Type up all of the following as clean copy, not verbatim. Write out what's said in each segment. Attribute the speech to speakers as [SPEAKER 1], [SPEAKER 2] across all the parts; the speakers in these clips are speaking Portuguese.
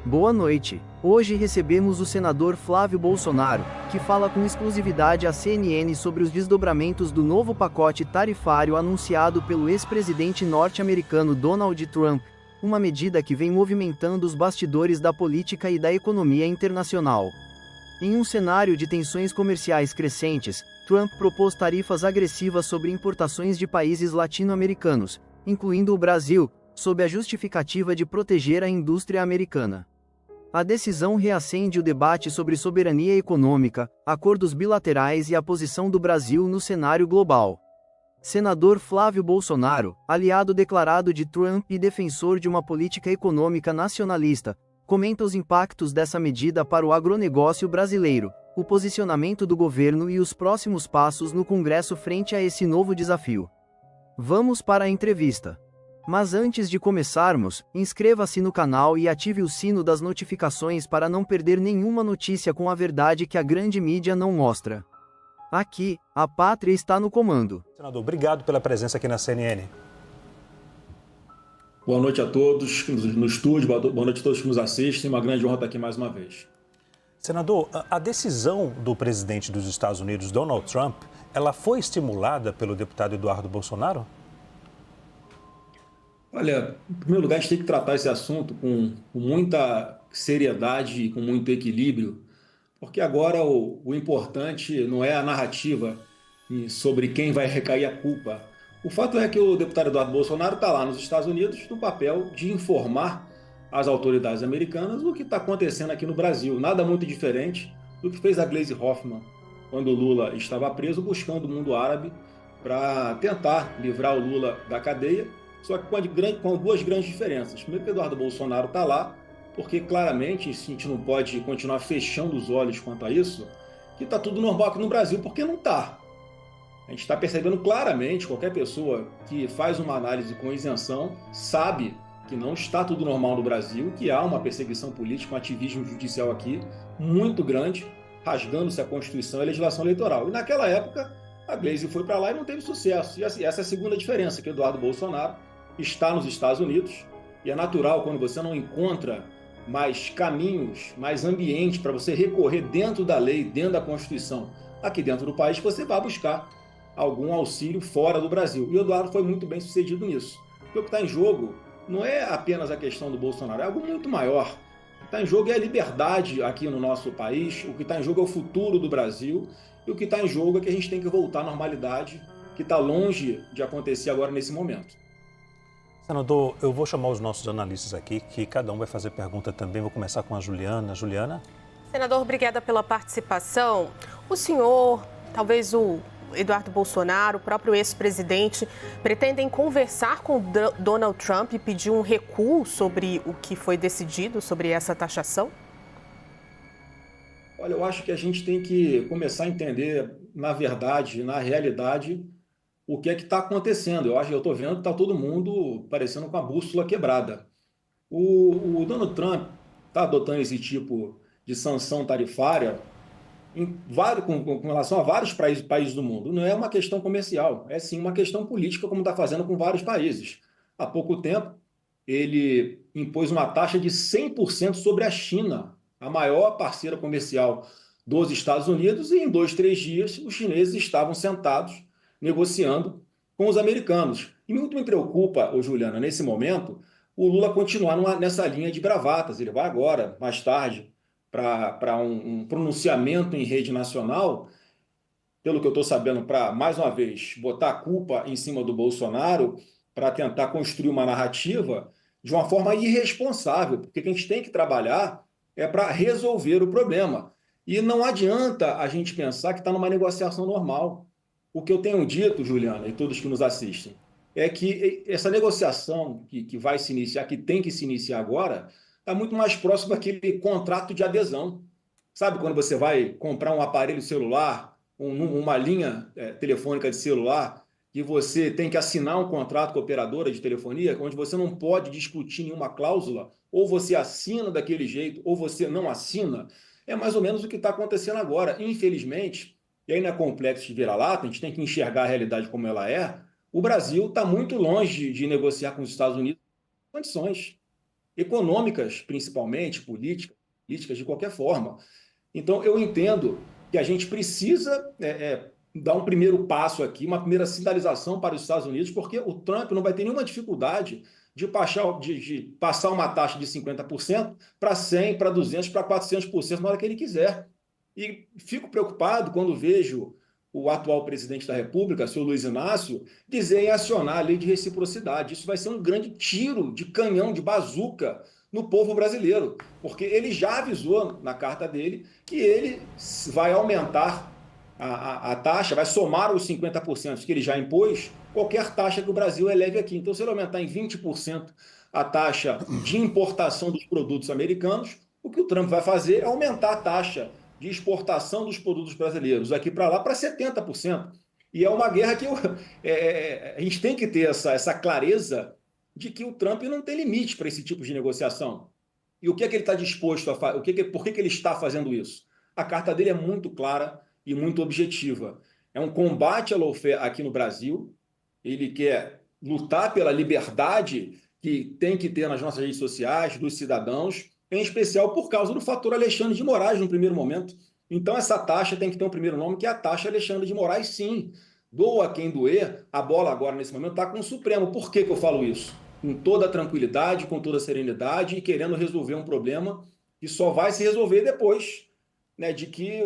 [SPEAKER 1] Boa noite. Hoje recebemos o senador Flávio Bolsonaro, que fala com exclusividade à CNN sobre os desdobramentos do novo pacote tarifário anunciado pelo ex-presidente norte-americano Donald Trump, uma medida que vem movimentando os bastidores da política e da economia internacional. Em um cenário de tensões comerciais crescentes, Trump propôs tarifas agressivas sobre importações de países latino-americanos, incluindo o Brasil, sob a justificativa de proteger a indústria americana. A decisão reacende o debate sobre soberania econômica, acordos bilaterais e a posição do Brasil no cenário global. Senador Flávio Bolsonaro, aliado declarado de Trump e defensor de uma política econômica nacionalista, comenta os impactos dessa medida para o agronegócio brasileiro, o posicionamento do governo e os próximos passos no Congresso frente a esse novo desafio. Vamos para a entrevista. Mas antes de começarmos, inscreva-se no canal e ative o sino das notificações para não perder nenhuma notícia com a verdade que a grande mídia não mostra. Aqui, a pátria está no comando.
[SPEAKER 2] Senador, obrigado pela presença aqui na CNN.
[SPEAKER 3] Boa noite a todos no estúdio, boa noite a todos que nos assistem. Uma grande honra estar aqui mais uma vez.
[SPEAKER 2] Senador, a decisão do presidente dos Estados Unidos, Donald Trump, ela foi estimulada pelo deputado Eduardo Bolsonaro?
[SPEAKER 3] Olha, em primeiro lugar, a gente tem que tratar esse assunto com muita seriedade e com muito equilíbrio, porque agora o importante não é a narrativa sobre quem vai recair a culpa. O fato é que o deputado Eduardo Bolsonaro está lá nos Estados Unidos no papel de informar as autoridades americanas o que está acontecendo aqui no Brasil. Nada muito diferente do que fez a Gleisi Hoffmann quando o Lula estava preso, buscando o mundo árabe para tentar livrar o Lula da cadeia, só que com duas grandes diferenças. Primeiro, que o Eduardo Bolsonaro está lá, porque claramente a gente não pode continuar fechando os olhos quanto a isso, que está tudo normal aqui no Brasil, porque não está. A gente está percebendo claramente, qualquer pessoa que faz uma análise com isenção sabe que não está tudo normal no Brasil, que há uma perseguição política, um ativismo judicial aqui muito grande, rasgando-se a Constituição e a legislação eleitoral. E naquela época, a Gleisi foi para lá e não teve sucesso. E essa é a segunda diferença, que o Eduardo Bolsonaro está nos Estados Unidos, e é natural quando você não encontra mais caminhos, mais ambiente para você recorrer dentro da lei, dentro da Constituição, aqui dentro do país, que você vá buscar algum auxílio fora do Brasil. E o Eduardo foi muito bem sucedido nisso. Porque o que está em jogo não é apenas a questão do Bolsonaro, é algo muito maior. O que está em jogo é a liberdade aqui no nosso país, o que está em jogo é o futuro do Brasil, e o que está em jogo é que a gente tem que voltar à normalidade, que está longe de acontecer agora nesse momento.
[SPEAKER 2] Senador, eu vou chamar os nossos analistas aqui, que cada um vai fazer pergunta também. Vou começar com a Juliana. Juliana?
[SPEAKER 4] Senador, obrigada pela participação. O senhor, talvez o Eduardo Bolsonaro, o próprio ex-presidente, pretendem conversar com Donald Trump e pedir um recuo sobre o que foi decidido sobre essa taxação?
[SPEAKER 3] Olha, eu acho que a gente tem que começar a entender, na verdade, na realidade, o que é que está acontecendo. Eu estou vendo que está todo mundo parecendo com a bússola quebrada. O Donald Trump está adotando esse tipo de sanção tarifária com relação a vários países do mundo. Não é uma questão comercial, é sim uma questão política, como está fazendo com vários países. Há pouco tempo, ele impôs uma taxa de 100% sobre a China, a maior parceira comercial dos Estados Unidos, e em 2, 3 dias os chineses estavam sentados negociando com os americanos. E muito me preocupa, Juliana, nesse momento, o Lula continuar nessa linha de bravatas. Ele vai agora, mais tarde, para um pronunciamento em rede nacional, pelo que eu estou sabendo, para, mais uma vez, botar a culpa em cima do Bolsonaro, para tentar construir uma narrativa de uma forma irresponsável, porque o que a gente tem que trabalhar é para resolver o problema. E não adianta a gente pensar que está numa negociação normal. O que eu tenho dito, Juliana, e todos que nos assistem, é que essa negociação que vai se iniciar, que tem que se iniciar agora, está muito mais próximo daquele contrato de adesão. Sabe quando você vai comprar um aparelho celular, uma linha telefônica de celular, e você tem que assinar um contrato com a operadora de telefonia, onde você não pode discutir nenhuma cláusula, ou você assina daquele jeito, ou você não assina? É mais ou menos o que está acontecendo agora. Infelizmente, e aí não é complexo de vira-lata, a gente tem que enxergar a realidade como ela é, o Brasil está muito longe de negociar com os Estados Unidos em condições. econômicas, principalmente, políticas de qualquer forma. Então, eu entendo que a gente precisa dar um primeiro passo aqui, uma primeira sinalização para os Estados Unidos, porque o Trump não vai ter nenhuma dificuldade de passar uma taxa de 50% para 100%, para 200%, para 400% na hora que ele quiser. E fico preocupado quando vejo o atual presidente da República, seu Luiz Inácio, dizer em acionar a lei de reciprocidade. Isso vai ser um grande tiro de canhão, de bazuca no povo brasileiro, porque ele já avisou na carta dele que ele vai aumentar a taxa, vai somar os 50% que ele já impôs, qualquer taxa que o Brasil eleve aqui. Então, se ele aumentar em 20% a taxa de importação dos produtos americanos, o que o Trump vai fazer é aumentar a taxa de exportação dos produtos brasileiros aqui para lá para 70%. E é uma guerra que a gente tem que ter essa clareza de que o Trump não tem limite para esse tipo de negociação. E o que é que ele está disposto a fazer? Por que ele está fazendo isso? A carta dele é muito clara e muito objetiva. É um combate à lawfare aqui no Brasil. Ele quer lutar pela liberdade que tem que ter nas nossas redes sociais, dos cidadãos, em especial por causa do fator Alexandre de Moraes no primeiro momento. Então essa taxa tem que ter um primeiro nome, que é a taxa Alexandre de Moraes, sim. Doa quem doer, a bola agora nesse momento está com o Supremo. Por que eu falo isso? Com toda a tranquilidade, com toda a serenidade e querendo resolver um problema que só vai se resolver depois, né, de que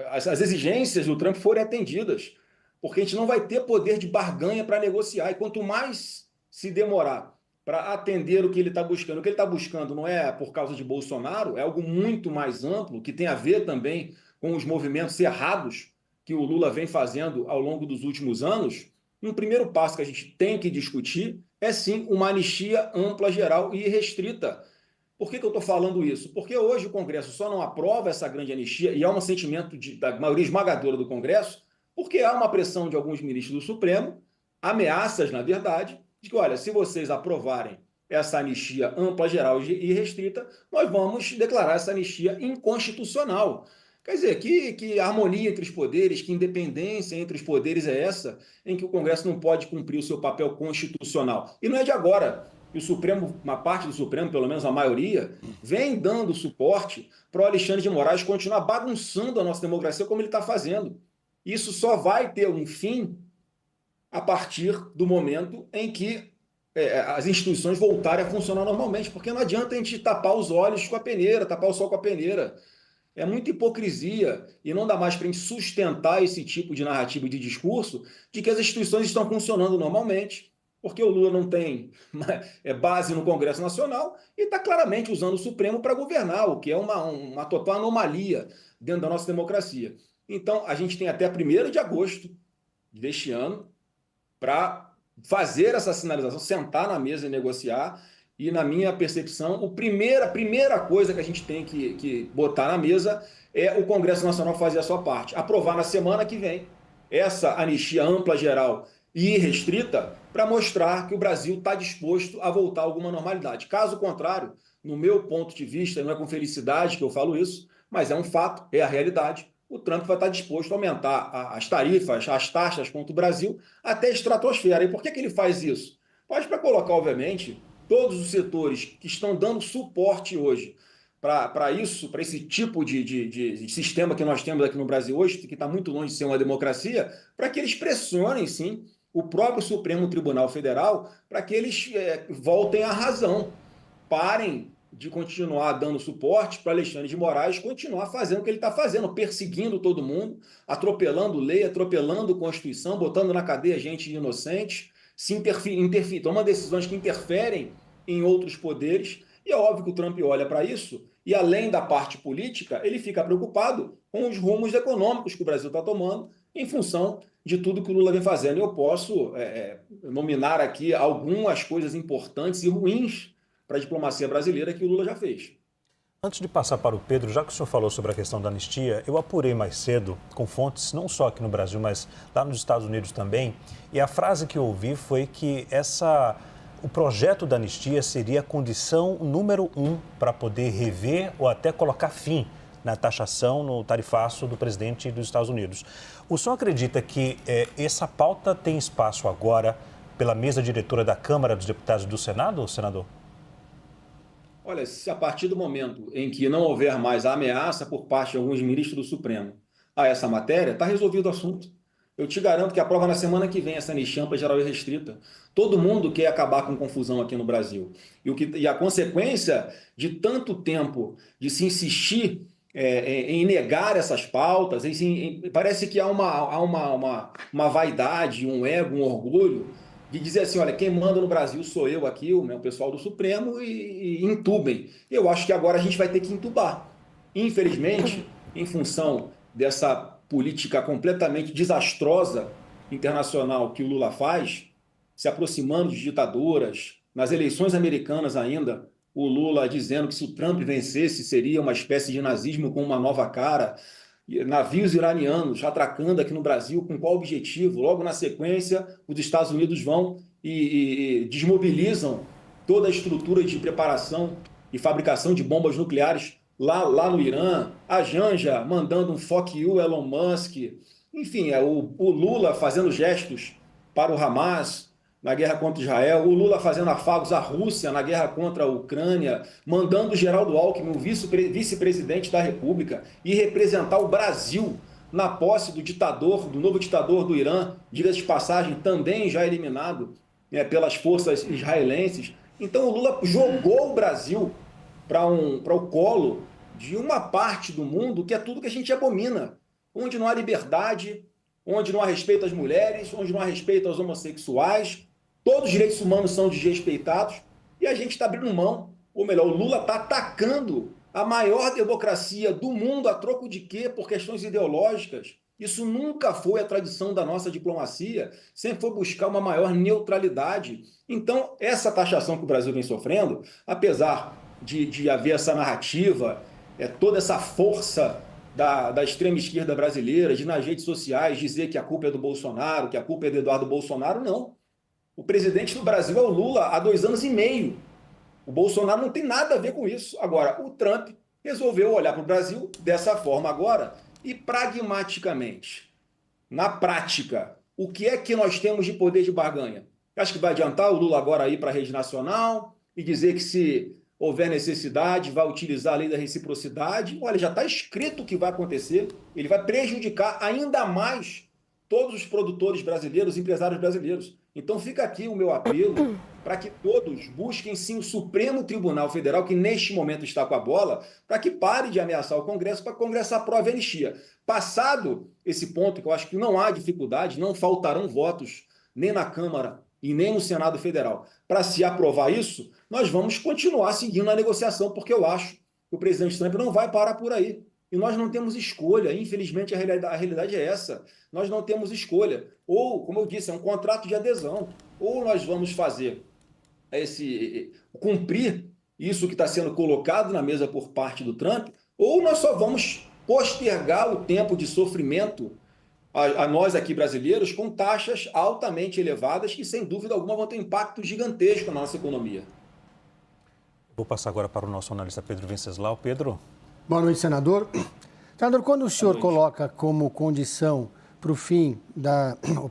[SPEAKER 3] as exigências do Trump forem atendidas, porque a gente não vai ter poder de barganha para negociar, e quanto mais se demorar para atender o que ele está buscando, o que ele está buscando não é por causa de Bolsonaro, é algo muito mais amplo, que tem a ver também com os movimentos errados que o Lula vem fazendo ao longo dos últimos anos. Um primeiro passo que a gente tem que discutir é sim uma anistia ampla, geral e restrita. Por que eu estou falando isso? Porque hoje o Congresso só não aprova essa grande anistia, e há um sentimento da maioria esmagadora do Congresso, porque há uma pressão de alguns ministros do Supremo, ameaças, na verdade, de que, olha, se vocês aprovarem essa anistia ampla, geral e restrita, nós vamos declarar essa anistia inconstitucional. Quer dizer, que harmonia entre os poderes, que independência entre os poderes é essa, em que o Congresso não pode cumprir o seu papel constitucional? E não é de agora. E o Supremo, uma parte do Supremo, pelo menos a maioria, vem dando suporte para o Alexandre de Moraes continuar bagunçando a nossa democracia como ele está fazendo. Isso só vai ter um fim a partir do momento em que as instituições voltarem a funcionar normalmente, porque não adianta a gente tapar os olhos com a peneira, tapar o sol com a peneira. É muita hipocrisia e não dá mais para a gente sustentar esse tipo de narrativa e de discurso de que as instituições estão funcionando normalmente, porque o Lula não tem base no Congresso Nacional e está claramente usando o Supremo para governar, o que é uma total anomalia dentro da nossa democracia. Então, a gente tem até 1º de agosto deste ano para fazer essa sinalização, sentar na mesa e negociar. E, na minha percepção, a primeira coisa que a gente tem que botar na mesa é o Congresso Nacional fazer a sua parte. Aprovar na semana que vem essa anistia ampla, geral e restrita para mostrar que o Brasil está disposto a voltar a alguma normalidade. Caso contrário, no meu ponto de vista, não é com felicidade que eu falo isso, mas é um fato, é a realidade, o Trump vai estar disposto a aumentar as tarifas, as taxas contra o Brasil até a estratosfera. E por que ele faz isso? Faz para colocar, obviamente, todos os setores que estão dando suporte hoje para isso, para esse tipo de sistema que nós temos aqui no Brasil hoje, que está muito longe de ser uma democracia, para que eles pressionem, sim, o próprio Supremo Tribunal Federal para que eles voltem à razão, parem de continuar dando suporte para Alexandre de Moraes continuar fazendo o que ele está fazendo, perseguindo todo mundo, atropelando lei, atropelando Constituição, botando na cadeia gente inocente, tomando decisões que interferem em outros poderes. E é óbvio que o Trump olha para isso e, além da parte política, ele fica preocupado com os rumos econômicos que o Brasil está tomando em função de tudo que o Lula vem fazendo. Eu posso nominar aqui algumas coisas importantes e ruins para a diplomacia brasileira que o Lula já fez.
[SPEAKER 2] Antes de passar para o Pedro, já que o senhor falou sobre a questão da anistia, eu apurei mais cedo, com fontes não só aqui no Brasil, mas lá nos Estados Unidos também, e a frase que eu ouvi foi que o projeto da anistia seria a condição número 1 para poder rever ou até colocar fim na taxação, no tarifaço do presidente dos Estados Unidos. O senhor acredita que essa pauta tem espaço agora pela mesa diretora da Câmara dos Deputados e do Senado, senador?
[SPEAKER 3] Olha, se a partir do momento em que não houver mais a ameaça por parte de alguns ministros do Supremo a essa matéria, está resolvido o assunto. Eu te garanto que aprova na semana que vem essa anistia ampla, geral e restrita. Todo mundo quer acabar com confusão aqui no Brasil. E a consequência de tanto tempo de se insistir em negar essas pautas, parece que há uma vaidade, um ego, um orgulho de dizer assim, olha, quem manda no Brasil sou eu aqui, o meu pessoal do Supremo, e entubem. Eu acho que agora a gente vai ter que entubar. Infelizmente, em função dessa política completamente desastrosa internacional que o Lula faz, se aproximando de ditaduras, nas eleições americanas ainda, o Lula dizendo que se o Trump vencesse seria uma espécie de nazismo com uma nova cara, navios iranianos atracando aqui no Brasil, com qual objetivo? Logo na sequência, os Estados Unidos vão e desmobilizam toda a estrutura de preparação e fabricação de bombas nucleares lá no Irã, a Janja mandando um fuck you, Elon Musk, enfim, o Lula fazendo gestos para o Hamas na guerra contra Israel, o Lula fazendo afagos à Rússia na guerra contra a Ucrânia, mandando o Geraldo Alckmin, o vice-presidente da República, ir representar o Brasil na posse do novo ditador do Irã, diga-se de passagem, também já eliminado pelas forças israelenses. Então o Lula jogou o Brasil para o colo de uma parte do mundo que é tudo que a gente abomina, onde não há liberdade, onde não há respeito às mulheres, onde não há respeito aos homossexuais, todos os direitos humanos são desrespeitados e a gente está abrindo mão, ou melhor, o Lula está atacando a maior democracia do mundo a troco de quê? Por questões ideológicas. Isso nunca foi a tradição da nossa diplomacia, sempre foi buscar uma maior neutralidade. Então, essa taxação que o Brasil vem sofrendo, apesar de haver essa narrativa, toda essa força da extrema esquerda brasileira, de nas redes sociais dizer que a culpa é do Bolsonaro, que a culpa é do Eduardo Bolsonaro, não. O presidente do Brasil é o Lula há 2 anos e meio. O Bolsonaro não tem nada a ver com isso. Agora, o Trump resolveu olhar para o Brasil dessa forma agora e pragmaticamente, na prática, o que é que nós temos de poder de barganha? Acho que vai adiantar o Lula agora ir para a rede nacional e dizer que se houver necessidade, vai utilizar a lei da reciprocidade. Olha, já está escrito o que vai acontecer. Ele vai prejudicar ainda mais todos os produtores brasileiros, empresários brasileiros. Então fica aqui o meu apelo para que todos busquem sim o Supremo Tribunal Federal, que neste momento está com a bola, para que pare de ameaçar o Congresso, para que o Congresso aprove a anistia. Passado esse ponto, que eu acho que não há dificuldade, não faltarão votos nem na Câmara e nem no Senado Federal, para se aprovar isso, nós vamos continuar seguindo a negociação, porque eu acho que o presidente Trump não vai parar por aí. E nós não temos escolha, infelizmente a realidade é essa. Nós não temos escolha. Ou, como eu disse, é um contrato de adesão. Ou nós vamos fazer cumprir isso que está sendo colocado na mesa por parte do Trump, ou nós só vamos postergar o tempo de sofrimento a nós aqui brasileiros com taxas altamente elevadas que, sem dúvida alguma, vão ter um impacto gigantesco na nossa economia.
[SPEAKER 2] Vou passar agora para o nosso analista Pedro Venceslau. Pedro.
[SPEAKER 5] Boa noite, senador. Senador, quando o senhor coloca como condição para o fim,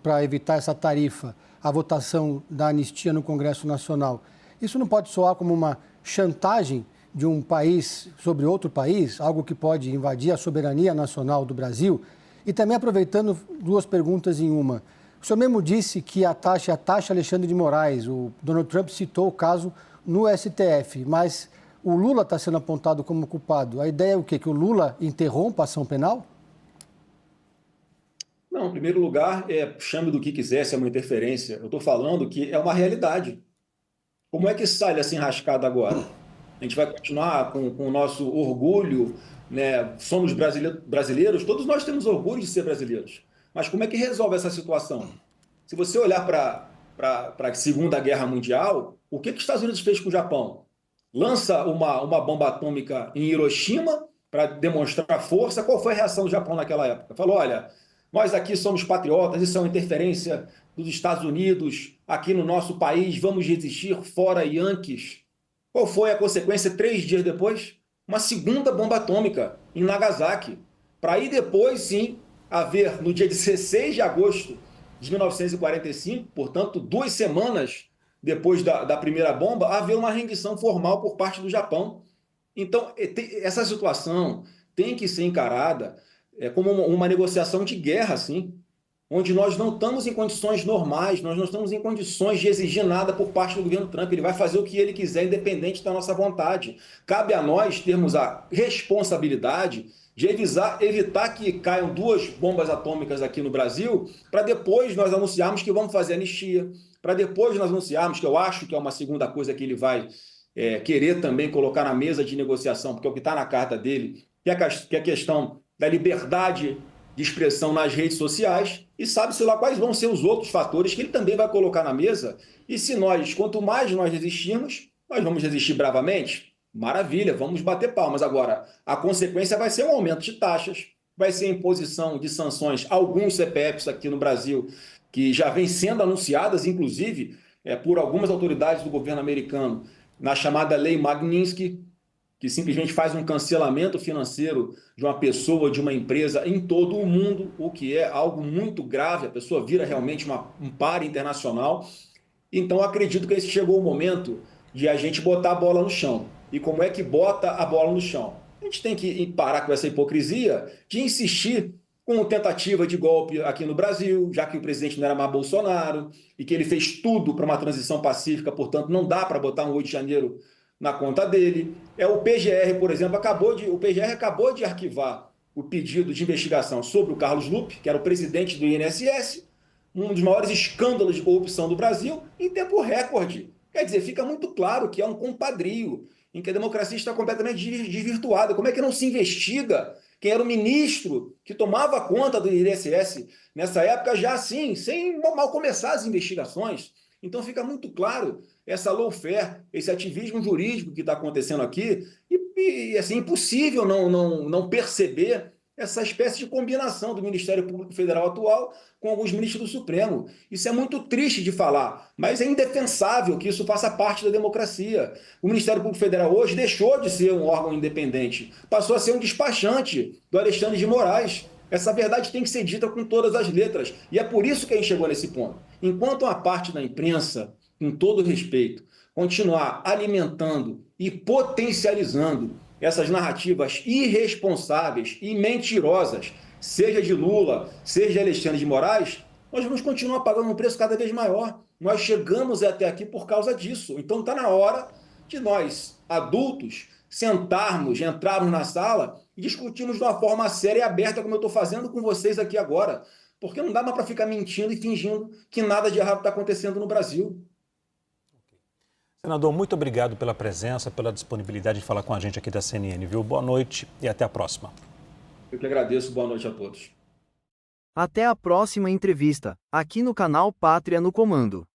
[SPEAKER 5] para evitar essa tarifa, a votação da anistia no Congresso Nacional, isso não pode soar como uma chantagem de um país sobre outro país, algo que pode invadir a soberania nacional do Brasil? E também aproveitando 2 perguntas em uma. O senhor mesmo disse que a taxa Alexandre de Moraes, o Donald Trump citou o caso no STF, mas o Lula está sendo apontado como culpado. A ideia é o quê? Que o Lula interrompa a ação penal?
[SPEAKER 3] Não, em primeiro lugar, chame do que quiser, se é uma interferência. Eu estou falando que é uma realidade. Como é que sai dessa enrascada agora? A gente vai continuar com o nosso orgulho, né? Somos brasileiros, todos nós temos orgulho de ser brasileiros. Mas como é que resolve essa situação? Se você olhar para a Segunda Guerra Mundial, o que os Estados Unidos fez com o Japão? Lança uma bomba atômica em Hiroshima para demonstrar força. Qual foi a reação do Japão naquela época? Falou, olha, nós aqui somos patriotas, isso é uma interferência dos Estados Unidos aqui no nosso país, vamos resistir, fora Yankees. Qual foi a consequência 3 dias depois? Uma segunda bomba atômica em Nagasaki, para aí depois, sim, haver, no dia 16 de agosto de 1945, portanto, 2 semanas depois da primeira bomba, haver uma rendição formal por parte do Japão. Então, essa situação tem que ser encarada como uma negociação de guerra, assim, onde nós não estamos em condições normais, nós não estamos em condições de exigir nada por parte do governo Trump. Ele vai fazer o que ele quiser, independente da nossa vontade. Cabe a nós termos a responsabilidade de evitar que caiam 2 bombas atômicas aqui no Brasil, para depois nós anunciarmos que vamos fazer anistia, para depois nós anunciarmos, que eu acho que é uma segunda coisa que ele vai querer também colocar na mesa de negociação, porque é o que está na carta dele, que é a questão da liberdade de expressão nas redes sociais, e sabe-se lá quais vão ser os outros fatores que ele também vai colocar na mesa. E se quanto mais nós resistirmos, nós vamos resistir bravamente, maravilha, vamos bater palmas. Agora, a consequência vai ser um aumento de taxas, vai ser a imposição de sanções a alguns CPFs aqui no Brasil, que já vem sendo anunciadas, inclusive, por algumas autoridades do governo americano, na chamada Lei Magnitsky, que simplesmente faz um cancelamento financeiro de uma pessoa, de uma empresa em todo o mundo, o que é algo muito grave, a pessoa vira realmente um par internacional. Então, acredito que esse chegou o momento de a gente botar a bola no chão. E como é que bota a bola no chão? A gente tem que parar com essa hipocrisia de insistir com tentativa de golpe aqui no Brasil, já que o presidente não era mais Bolsonaro, e que ele fez tudo para uma transição pacífica, portanto, não dá para botar um 8 de janeiro na conta dele. O PGR, por exemplo, acabou de arquivar o pedido de investigação sobre o Carlos Lupe, que era o presidente do INSS, um dos maiores escândalos de corrupção do Brasil, em tempo recorde. Quer dizer, fica muito claro que é um compadrio, em que a democracia está completamente desvirtuada. Como é que não se investiga quem era o ministro que tomava conta do INSS nessa época, já assim, sem mal começar as investigações? Então fica muito claro essa lawfare, esse ativismo jurídico que está acontecendo aqui, e assim, impossível não perceber essa espécie de combinação do Ministério Público Federal atual com alguns ministros do Supremo. Isso é muito triste de falar, mas é indefensável que isso faça parte da democracia. O Ministério Público Federal hoje deixou de ser um órgão independente, passou a ser um despachante do Alexandre de Moraes. Essa verdade tem que ser dita com todas as letras, e é por isso que a gente chegou nesse ponto. Enquanto uma parte da imprensa, com todo respeito, continuar alimentando e potencializando essas narrativas irresponsáveis e mentirosas, seja de Lula, seja de Alexandre de Moraes, nós vamos continuar pagando um preço cada vez maior. Nós chegamos até aqui por causa disso. Então está na hora de nós, adultos, entrarmos na sala e discutirmos de uma forma séria e aberta, como eu estou fazendo com vocês aqui agora. Porque não dá mais para ficar mentindo e fingindo que nada de errado está acontecendo no Brasil.
[SPEAKER 2] Senador, muito obrigado pela presença, pela disponibilidade de falar com a gente aqui da CNN, viu? Boa noite e até a próxima.
[SPEAKER 3] Eu que agradeço. Boa noite a todos.
[SPEAKER 1] Até a próxima entrevista, aqui no canal Pátria no Comando.